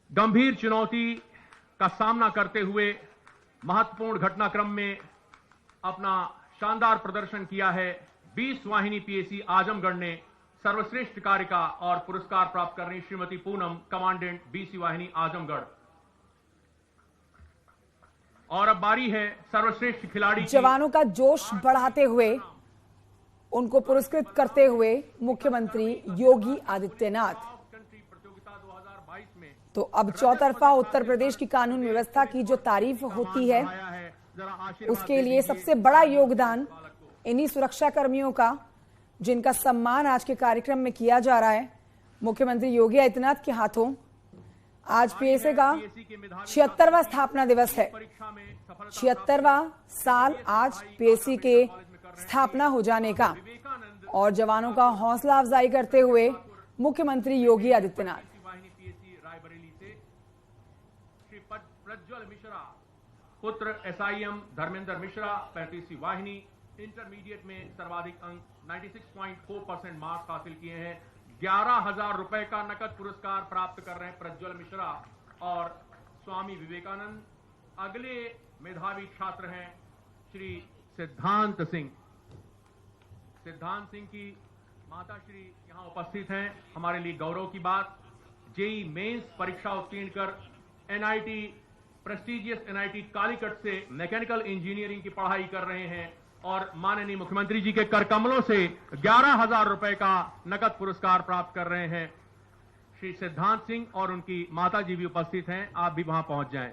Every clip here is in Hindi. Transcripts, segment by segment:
गंभीर चुनौती का सामना करते हुए महत्वपूर्ण घटनाक्रम में अपना शानदार प्रदर्शन किया है 20 वाहिनी पीएसी आजमगढ़ ने सर्वश्रेष्ठ कार्य का और पुरस्कार प्राप्त कर रही श्रीमती पूनम कमांडेंट बीसी वाहिनी आजमगढ़। और अब बारी है सर्वश्रेष्ठ खिलाड़ी। जवानों का जोश बढ़ाते हुए उनको पुरस्कृत करते हुए मुख्यमंत्री योगी आदित्यनाथ। तो अब चौतरफा उत्तर प्रदेश की कानून व्यवस्था की जो तारीफ होती है उसके लिए सबसे बड़ा योगदान इन्हीं सुरक्षा कर्मियों का, जिनका सम्मान आज के कार्यक्रम में किया जा रहा है। मुख्यमंत्री योगी आदित्यनाथ के हाथों आज पीएसए का 76वां स्थापना दिवस है। 76वां साल आज पीएसए के स्थापना हो जाने का, और जवानों का हौसला अफजाई करते हुए मुख्यमंत्री योगी आदित्यनाथ। प्रज्वल मिश्रा पुत्र एसआईएम धर्मेंद्र मिश्रा 35वीं वाहिनी इंटरमीडिएट में सर्वाधिक अंक 96.4% मार्क्स हासिल किए हैं। 11,000 रुपए का नकद पुरस्कार प्राप्त कर रहे हैं प्रज्वल मिश्रा और स्वामी विवेकानंद। अगले मेधावी छात्र हैं श्री सिद्धांत सिंह। सिद्धांत सिंह की माता श्री यहां उपस्थित हैं। हमारे लिए गौरव की बात, जेई मेंस परीक्षा उत्तीर्ण कर एनआईटी प्रेस्टिजियस एनआईटी कालीकट से मैकेनिकल इंजीनियरिंग की पढ़ाई कर रहे हैं और माननीय मुख्यमंत्री जी के कर कमलों से 11,000 रुपए का नकद पुरस्कार प्राप्त कर रहे हैं। श्री सिद्धांत सिंह और उनकी माता जी भी उपस्थित हैं, आप भी वहां पहुंच जाएं।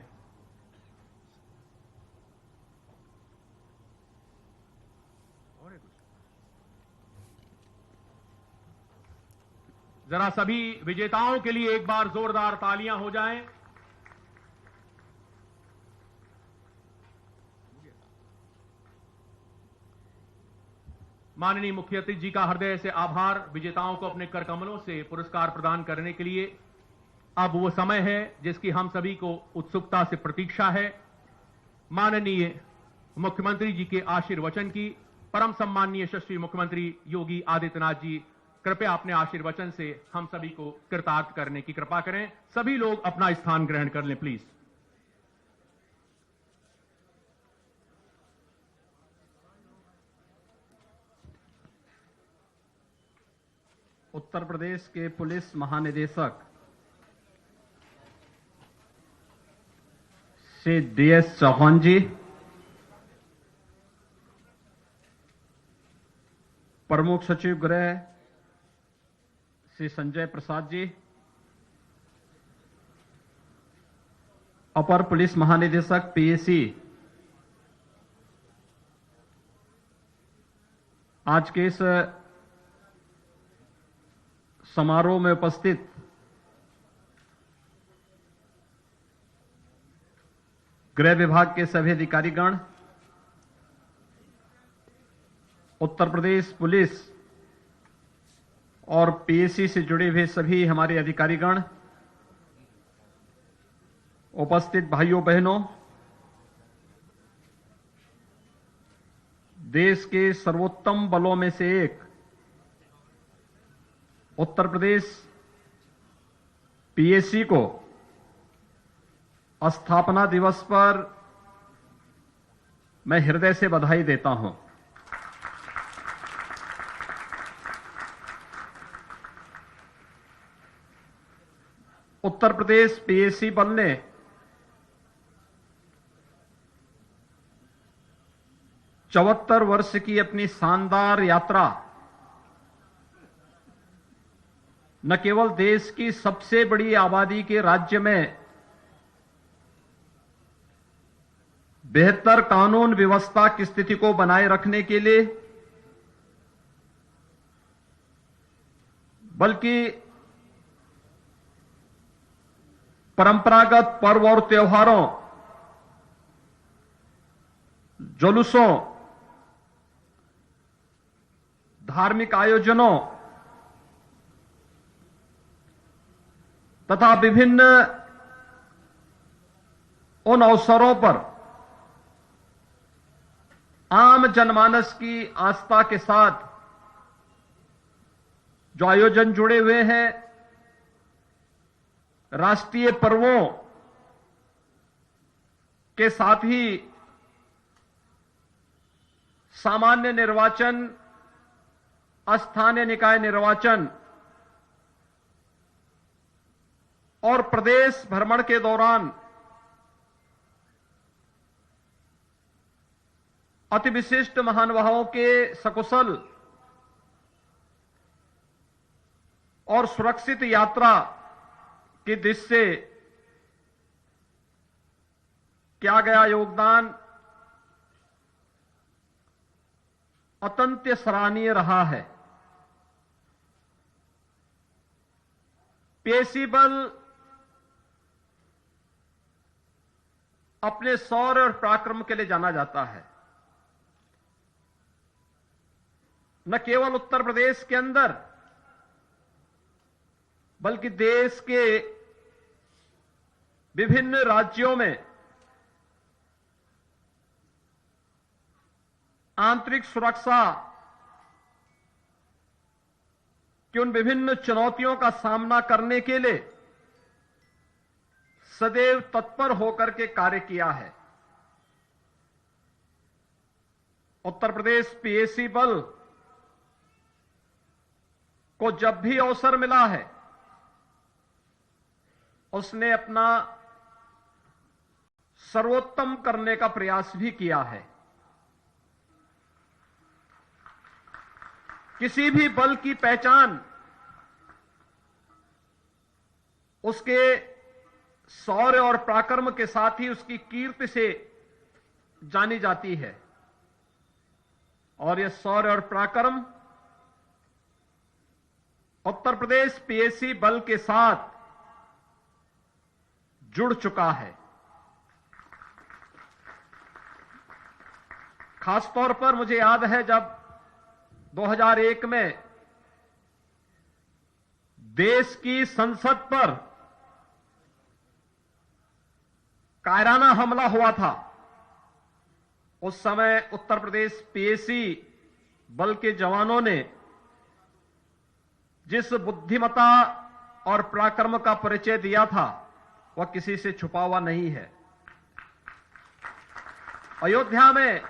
जरा सभी विजेताओं के लिए एक बार जोरदार तालियां हो जाएं। माननीय मुख्यमंत्री जी का हृदय से आभार। विजेताओं को अपने कर कमलों से पुरस्कार प्रदान करने के लिए अब वो समय है जिसकी हम सभी को उत्सुकता से प्रतीक्षा है। माननीय मुख्यमंत्री जी के आशीर्वचन की। परम सम्माननीय यशस्वी मुख्यमंत्री योगी आदित्यनाथ जी, कृपया अपने आशीर्वचन से हम सभी को कृतार्थ करने की कृपा करें। सभी लोग अपना स्थान ग्रहण कर लें प्लीज। उत्तर प्रदेश के पुलिस महानिदेशक श्री डीएस चौहान जी, प्रमुख सचिव गृह श्री संजय प्रसाद जी, अपर पुलिस महानिदेशक पीएसी, आज के इस समारोह में उपस्थित गृह विभाग के सभी अधिकारीगण, उत्तर प्रदेश पुलिस और पीएसी से जुड़े हुए सभी हमारे अधिकारीगण, उपस्थित भाइयों बहनों, देश के सर्वोत्तम बलों में से एक उत्तर प्रदेश पीएसी को स्थापना दिवस पर मैं हृदय से बधाई देता हूं। उत्तर प्रदेश पीएसी बल ने चौहत्तर वर्ष की अपनी शानदार यात्रा न केवल देश की सबसे बड़ी आबादी के राज्य में बेहतर कानून व्यवस्था की स्थिति को बनाए रखने के लिए, बल्कि परंपरागत पर्व और त्योहारों, जुलूसों, धार्मिक आयोजनों तथा विभिन्न उन अवसरों पर आम जनमानस की आस्था के साथ जो आयोजन जुड़े हुए हैं, राष्ट्रीय पर्वों के साथ ही सामान्य निर्वाचन, स्थानीय निकाय निर्वाचन और प्रदेश भ्रमण के दौरान अति विशिष्ट महानुभावों के सकुशल और सुरक्षित यात्रा की दृष्टि से किया गया योगदान अत्यंत सराहनीय रहा है। पीएसी बल अपने शौर्य और पराक्रम के लिए जाना जाता है। न केवल उत्तर प्रदेश के अंदर बल्कि देश के विभिन्न राज्यों में आंतरिक सुरक्षा की उन विभिन्न चुनौतियों का सामना करने के लिए सदैव तत्पर होकर के कार्य किया है। उत्तर प्रदेश पीएसी बल को जब भी अवसर मिला है उसने अपना सर्वोत्तम करने का प्रयास भी किया है। किसी भी बल की पहचान उसके शौर्य और पराक्रम के साथ ही उसकी कीर्ति से जानी जाती है और यह शौर्य और पराक्रम उत्तर प्रदेश पीएसी बल के साथ जुड़ चुका है। खासतौर पर मुझे याद है जब 2001 में देश की संसद पर कायराना हमला हुआ था, उस समय उत्तर प्रदेश पीएसी बल के जवानों ने जिस बुद्धिमत्ता और पराक्रम का परिचय दिया था वह किसी से छुपा हुआ नहीं है। अयोध्या में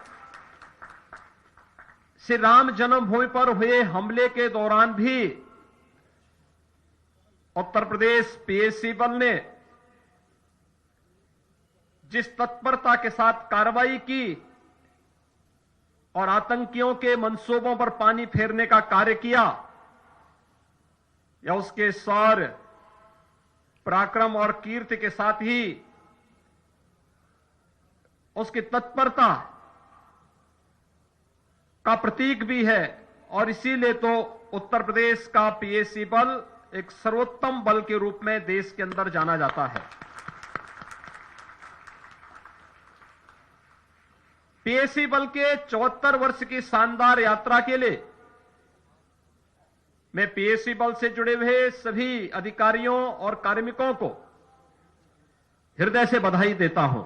श्री राम जन्मभूमि पर हुए हमले के दौरान भी उत्तर प्रदेश पीएसी बल ने जिस तत्परता के साथ कार्रवाई की और आतंकियों के मंसूबों पर पानी फेरने का कार्य किया, या उसके शौर्य, पराक्रम और कीर्ति के साथ ही उसकी तत्परता का प्रतीक भी है और इसीलिए तो उत्तर प्रदेश का पीएसी बल एक सर्वोत्तम बल के रूप में देश के अंदर जाना जाता है। पीएसी बल के 74 वर्ष की शानदार यात्रा के लिए मैं पीएसी बल से जुड़े हुए सभी अधिकारियों और कार्मिकों को हृदय से बधाई देता हूं।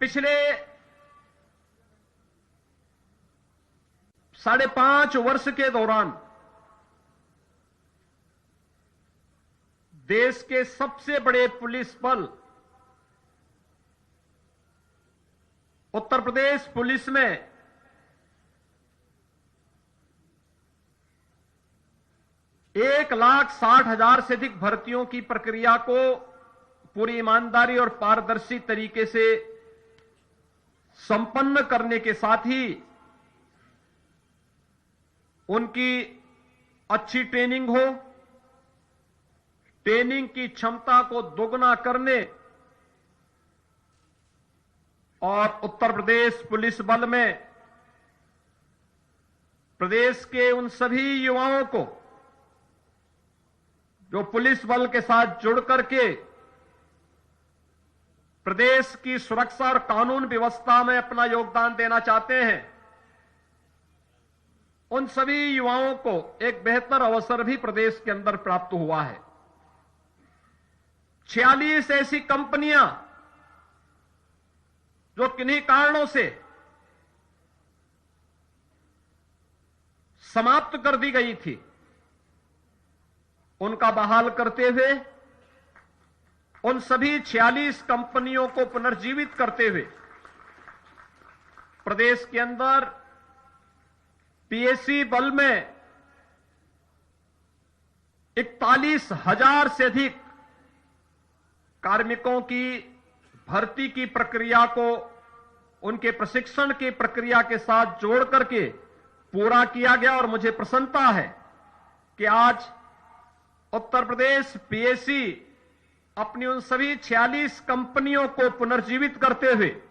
पिछले 5.5 वर्ष के दौरान देश के सबसे बड़े पुलिस बल उत्तर प्रदेश पुलिस में 1,60,000 से अधिक भर्तियों की प्रक्रिया को पूरी ईमानदारी और पारदर्शी तरीके से संपन्न करने के साथ ही उनकी अच्छी ट्रेनिंग हो, ट्रेनिंग की क्षमता को दोगुना करने और उत्तर प्रदेश पुलिस बल में प्रदेश के उन सभी युवाओं को जो पुलिस बल के साथ जुड़ करके प्रदेश की सुरक्षा और कानून व्यवस्था में अपना योगदान देना चाहते हैं, उन सभी युवाओं को एक बेहतर अवसर भी प्रदेश के अंदर प्राप्त हुआ है। 46 ऐसी कंपनियां जो किन्हीं कारणों से समाप्त कर दी गई थी, उनका बहाल करते हुए उन सभी 46 कंपनियों को पुनर्जीवित करते हुए प्रदेश के अंदर पीएससी बल में 41,000 से अधिक कार्मिकों की भर्ती की प्रक्रिया को उनके प्रशिक्षण की प्रक्रिया के साथ जोड़ करके पूरा किया गया। और मुझे प्रसन्नता है कि आज उत्तर प्रदेश पीएससी अपनी उन सभी 46 कंपनियों को पुनर्जीवित करते हुए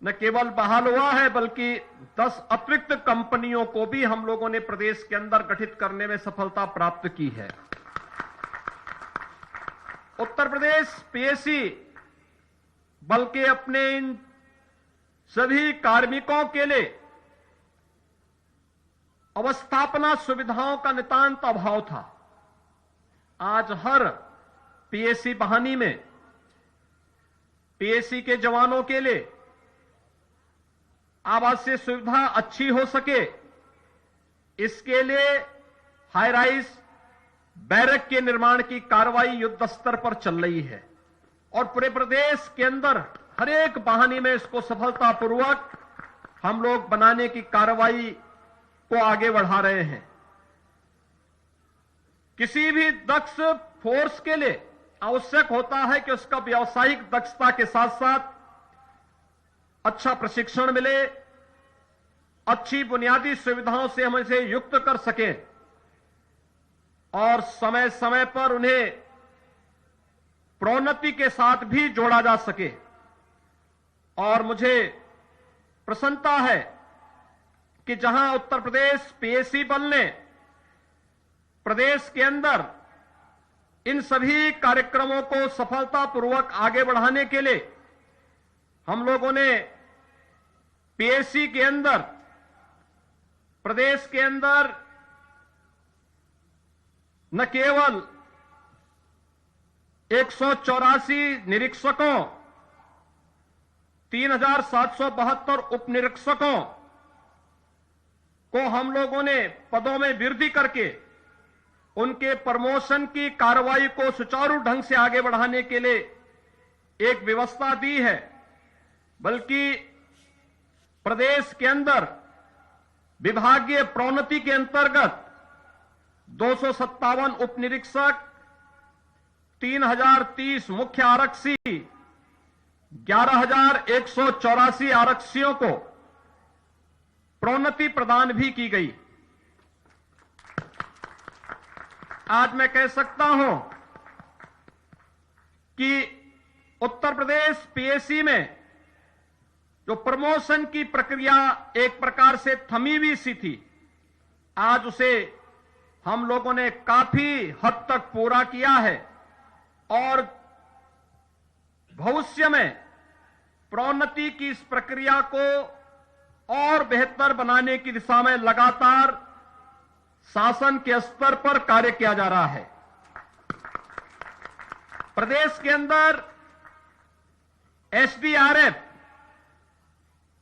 न केवल बहाल हुआ है बल्कि 10 अतिरिक्त कंपनियों को भी हम लोगों ने प्रदेश के अंदर गठित करने में सफलता प्राप्त की है। उत्तर प्रदेश पीएससी बल्कि अपने इन सभी कार्मिकों के लिए अवस्थापना सुविधाओं का नितांत अभाव था। आज हर पीएससी बहानी में पीएससी के जवानों के लिए आवासीय सुविधा अच्छी हो सके, इसके लिए हाई राइज बैरक के निर्माण की कार्रवाई युद्ध स्तर पर चल रही है और पूरे प्रदेश के अंदर हर एक बहानी में इसको सफलतापूर्वक हम लोग बनाने की कार्रवाई को आगे बढ़ा रहे हैं। किसी भी दक्ष फोर्स के लिए आवश्यक होता है कि उसका व्यावसायिक दक्षता के साथ साथ अच्छा प्रशिक्षण मिले, अच्छी बुनियादी सुविधाओं से हम इसे युक्त कर सकें और समय समय पर उन्हें प्रोन्नति के साथ भी जोड़ा जा सके। और मुझे प्रसन्नता है कि जहां उत्तर प्रदेश पीएससी बल ने प्रदेश के अंदर इन सभी कार्यक्रमों को सफलतापूर्वक आगे बढ़ाने के लिए हम लोगों ने पीएससी के अंदर प्रदेश के अंदर न केवल 184 निरीक्षकों, 3,772 उप निरीक्षकों को हम लोगों ने पदों में वृद्धि करके उनके प्रमोशन की कार्रवाई को सुचारू ढंग से आगे बढ़ाने के लिए एक व्यवस्था दी है, बल्कि प्रदेश के अंदर विभागीय प्रोन्नति के अंतर्गत 257 उप निरीक्षक, 3,030 मुख्य आरक्षी, 11,184 आरक्षियों को प्रोन्नति प्रदान भी की गई। आज मैं कह सकता हूं कि उत्तर प्रदेश पीएससी में जो प्रमोशन की प्रक्रिया एक प्रकार से थमी हुई सी थी, आज उसे हम लोगों ने काफी हद तक पूरा किया है और भविष्य में प्रोन्नति की इस प्रक्रिया को और बेहतर बनाने की दिशा में लगातार शासन के स्तर पर कार्य किया जा रहा है। प्रदेश के अंदर एसडीआरएफ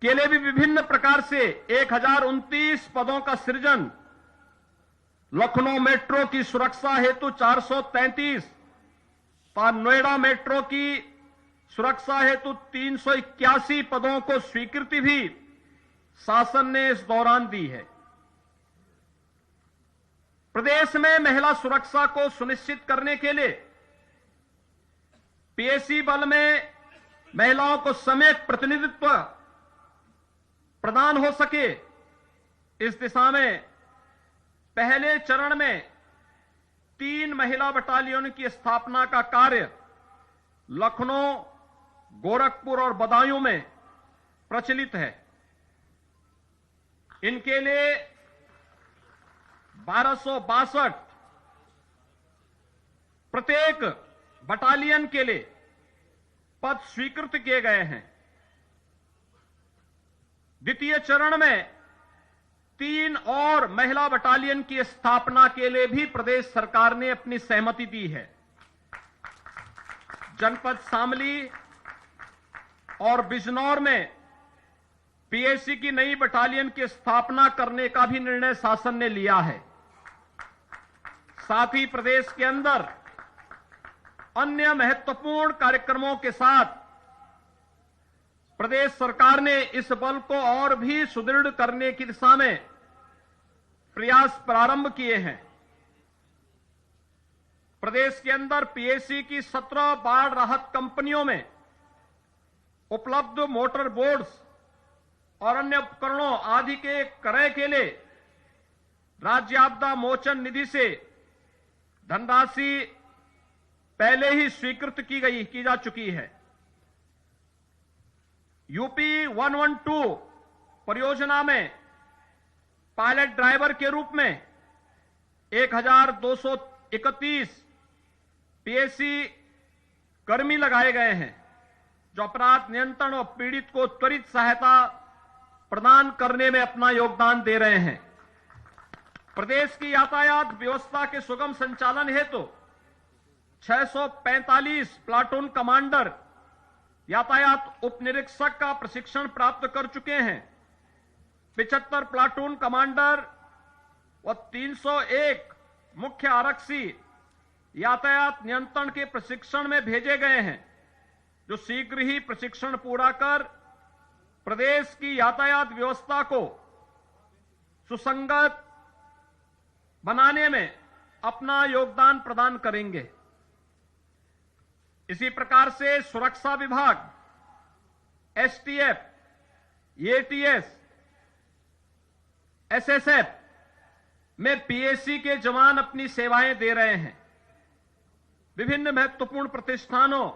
के लिए भी विभिन्न प्रकार से 1029 पदों का सृजन, लखनऊ मेट्रो की सुरक्षा हेतु 433, नोएडा मेट्रो की सुरक्षा हेतु 381 पदों को स्वीकृति भी शासन ने इस दौरान दी है। प्रदेश में महिला सुरक्षा को सुनिश्चित करने के लिए पीएससी बल में महिलाओं को सम्यक प्रतिनिधित्व प्रदान हो सके, इस दिशा में पहले चरण में 3 महिला बटालियन की स्थापना का कार्य लखनऊ, गोरखपुर और बदायूं में प्रचलित है। इनके लिए 1262 प्रत्येक बटालियन के लिए पद स्वीकृत किए गए हैं। द्वितीय चरण में 3 और महिला बटालियन की स्थापना के लिए भी प्रदेश सरकार ने अपनी सहमति दी है। जनपद शामली और बिजनौर में पीएससी की नई बटालियन की स्थापना करने का भी निर्णय शासन ने लिया है। साथ ही प्रदेश के अंदर अन्य महत्वपूर्ण कार्यक्रमों के साथ प्रदेश सरकार ने इस बल को और भी सुदृढ़ करने की दिशा में प्रयास प्रारंभ किए हैं। प्रदेश के अंदर पीएसी की 17 बाढ़ राहत कंपनियों में उपलब्ध मोटर बोट्स और अन्य उपकरणों आदि के क्रय के लिए राज्य आपदा मोचन निधि से धनराशि पहले ही स्वीकृत की जा चुकी है। यूपी 112 परियोजना में पायलट ड्राइवर के रूप में 1231 पीएसी कर्मी लगाए गए हैं, जो अपराध नियंत्रण और पीड़ित को त्वरित सहायता प्रदान करने में अपना योगदान दे रहे हैं। प्रदेश की यातायात व्यवस्था के सुगम संचालन हेतु 645 प्लाटून कमांडर यातायात उप निरीक्षक का प्रशिक्षण प्राप्त कर चुके हैं। 75 प्लाटून कमांडर व 301 मुख्य आरक्षी यातायात नियंत्रण के प्रशिक्षण में भेजे गए हैं, जो शीघ्र ही प्रशिक्षण पूरा कर प्रदेश की यातायात व्यवस्था को सुसंगत बनाने में अपना योगदान प्रदान करेंगे। इसी प्रकार से सुरक्षा विभाग, एसटीएफ, एटीएस, एसएसएफ में पीएसी के जवान अपनी सेवाएं दे रहे हैं। विभिन्न महत्वपूर्ण प्रतिष्ठानों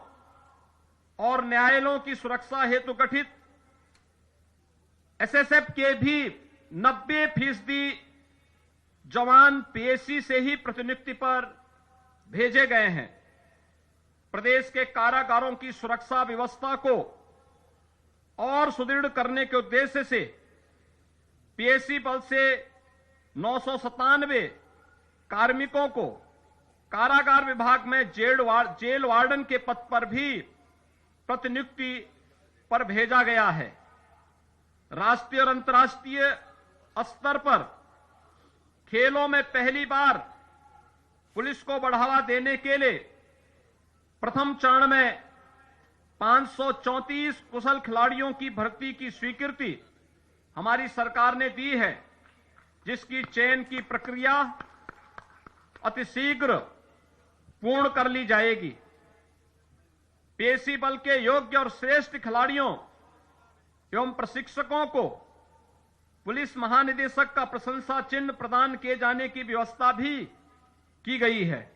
और न्यायालयों की सुरक्षा हेतु गठित एसएसएफ के भी 90% जवान पीएसी से ही प्रतिनियुक्ति पर भेजे गए हैं। प्रदेश के कारागारों की सुरक्षा व्यवस्था को और सुदृढ़ करने के उद्देश्य से पीएसी बल से 997 कार्मिकों को कारागार विभाग में जेल वार्डन के पद पर भी प्रतिनियुक्ति पर भेजा गया है। राष्ट्रीय और अंतर्राष्ट्रीय स्तर पर खेलों में पहली बार पुलिस को बढ़ावा देने के लिए प्रथम चरण में 534 कुशल खिलाड़ियों की भर्ती की स्वीकृति हमारी सरकार ने दी है, जिसकी चयन की प्रक्रिया अतिशीघ्र पूर्ण कर ली जाएगी। पीएसी बल के योग्य और श्रेष्ठ खिलाड़ियों एवं प्रशिक्षकों को पुलिस महानिदेशक का प्रशंसा चिन्ह प्रदान किए जाने की व्यवस्था भी की गई है।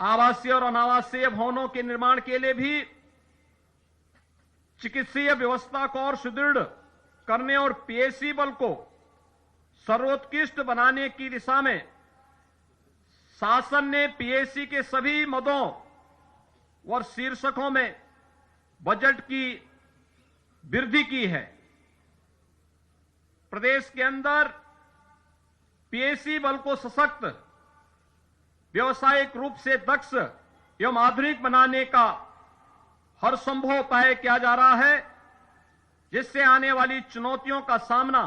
आवासीय और अनावासीय भवनों के निर्माण के लिए भी चिकित्सीय व्यवस्था को और सुदृढ़ करने और पीएसी बल को सर्वोत्कृष्ट बनाने की दिशा में शासन ने पीएसी के सभी मदों और शीर्षकों में बजट की वृद्धि की है। प्रदेश के अंदर पीएसी बल को सशक्त, व्यावसायिक रूप से दक्ष एवं आधुनिक बनाने का हर संभव उपाय किया जा रहा है, जिससे आने वाली चुनौतियों का सामना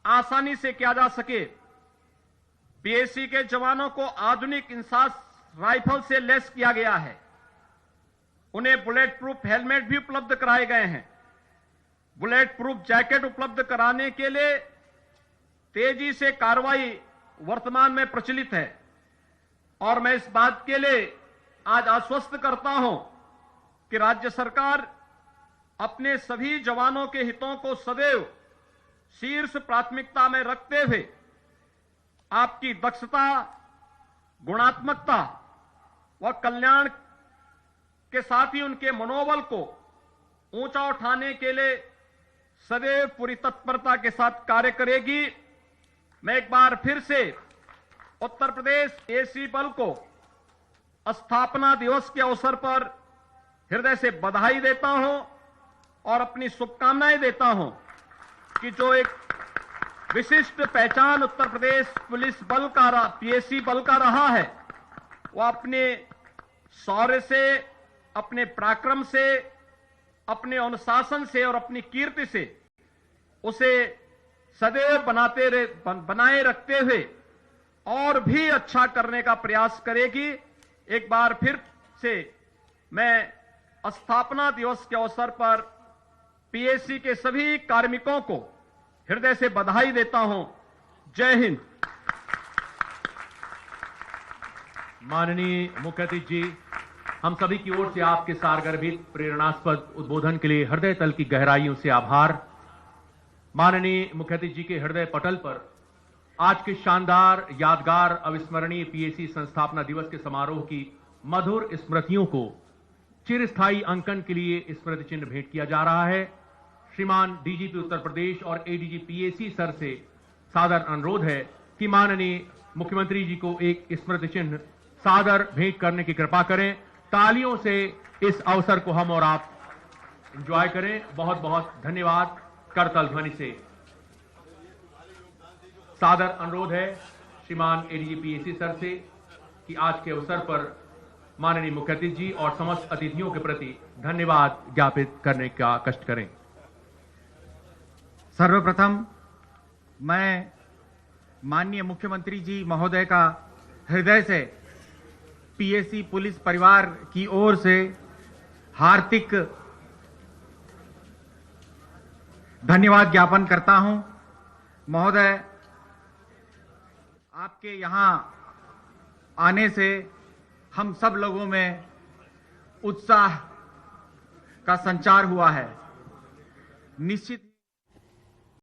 आसानी से किया जा सके। पीएसी के जवानों को आधुनिक इंसास राइफल से लैस किया गया है। उन्हें बुलेट प्रूफ हेलमेट भी उपलब्ध कराए गए हैं। बुलेट प्रूफ जैकेट उपलब्ध कराने के लिए तेजी से कार्रवाई वर्तमान में प्रचलित है, और मैं इस बात के लिए आज आश्वस्त करता हूं कि राज्य सरकार अपने सभी जवानों के हितों को सदैव शीर्ष प्राथमिकता में रखते हुए आपकी दक्षता, गुणात्मकता व कल्याण के साथ ही उनके मनोबल को ऊंचा उठाने के लिए सदैव पूरी तत्परता के साथ कार्य करेगी। मैं एक बार फिर से उत्तर प्रदेश पीएसी बल को स्थापना दिवस के अवसर पर हृदय से बधाई देता हूं और अपनी शुभकामनाएं देता हूं कि जो एक विशिष्ट पहचान उत्तर प्रदेश पुलिस बल का, पीएसी बल का रहा है, वह अपने शौर्य से, अपने पराक्रम से, अपने अनुशासन से और अपनी कीर्ति से उसे सदैव बनाए रखते हुए और भी अच्छा करने का प्रयास करेगी। एक बार फिर से मैं स्थापना दिवस के अवसर पर पीएसी के सभी कार्मिकों को हृदय से बधाई देता हूं। जय हिंद। माननीय मुख्य अतिथि जी, हम सभी की ओर से आपके सारगर्भित प्रेरणास्पद उद्बोधन के लिए हृदय तल की गहराइयों से आभार। माननीय मुख्य अतिथि जी के हृदय पटल पर आज के शानदार, यादगार, अविस्मरणीय पीएसी संस्थापना दिवस के समारोह की मधुर स्मृतियों को चिरस्थायी अंकन के लिए स्मृति चिन्ह भेंट किया जा रहा है। श्रीमान डीजीपी उत्तर प्रदेश और एडीजी पीएसी सर से सादर अनुरोध है कि माननीय मुख्यमंत्री जी को एक स्मृति चिन्ह सादर भेंट करने की कृपा करें। तालियों से इस अवसर को हम और आप एंजॉय करें। बहुत बहुत धन्यवाद। करतल ध्वनि से सादर अनुरोध है श्रीमान एडीजी पीएसी सर से कि आज के अवसर पर माननीय मुख्य अतिथि जी और समस्त अतिथियों के प्रति धन्यवाद ज्ञापित करने का कष्ट करें। सर्वप्रथम मैं माननीय मुख्यमंत्री जी महोदय का हृदय से पीएसी पुलिस परिवार की ओर से हार्दिक धन्यवाद ज्ञापन करता हूं। महोदय, आपके यहां आने से हम सब लोगों में उत्साह का संचार हुआ है। निश्चित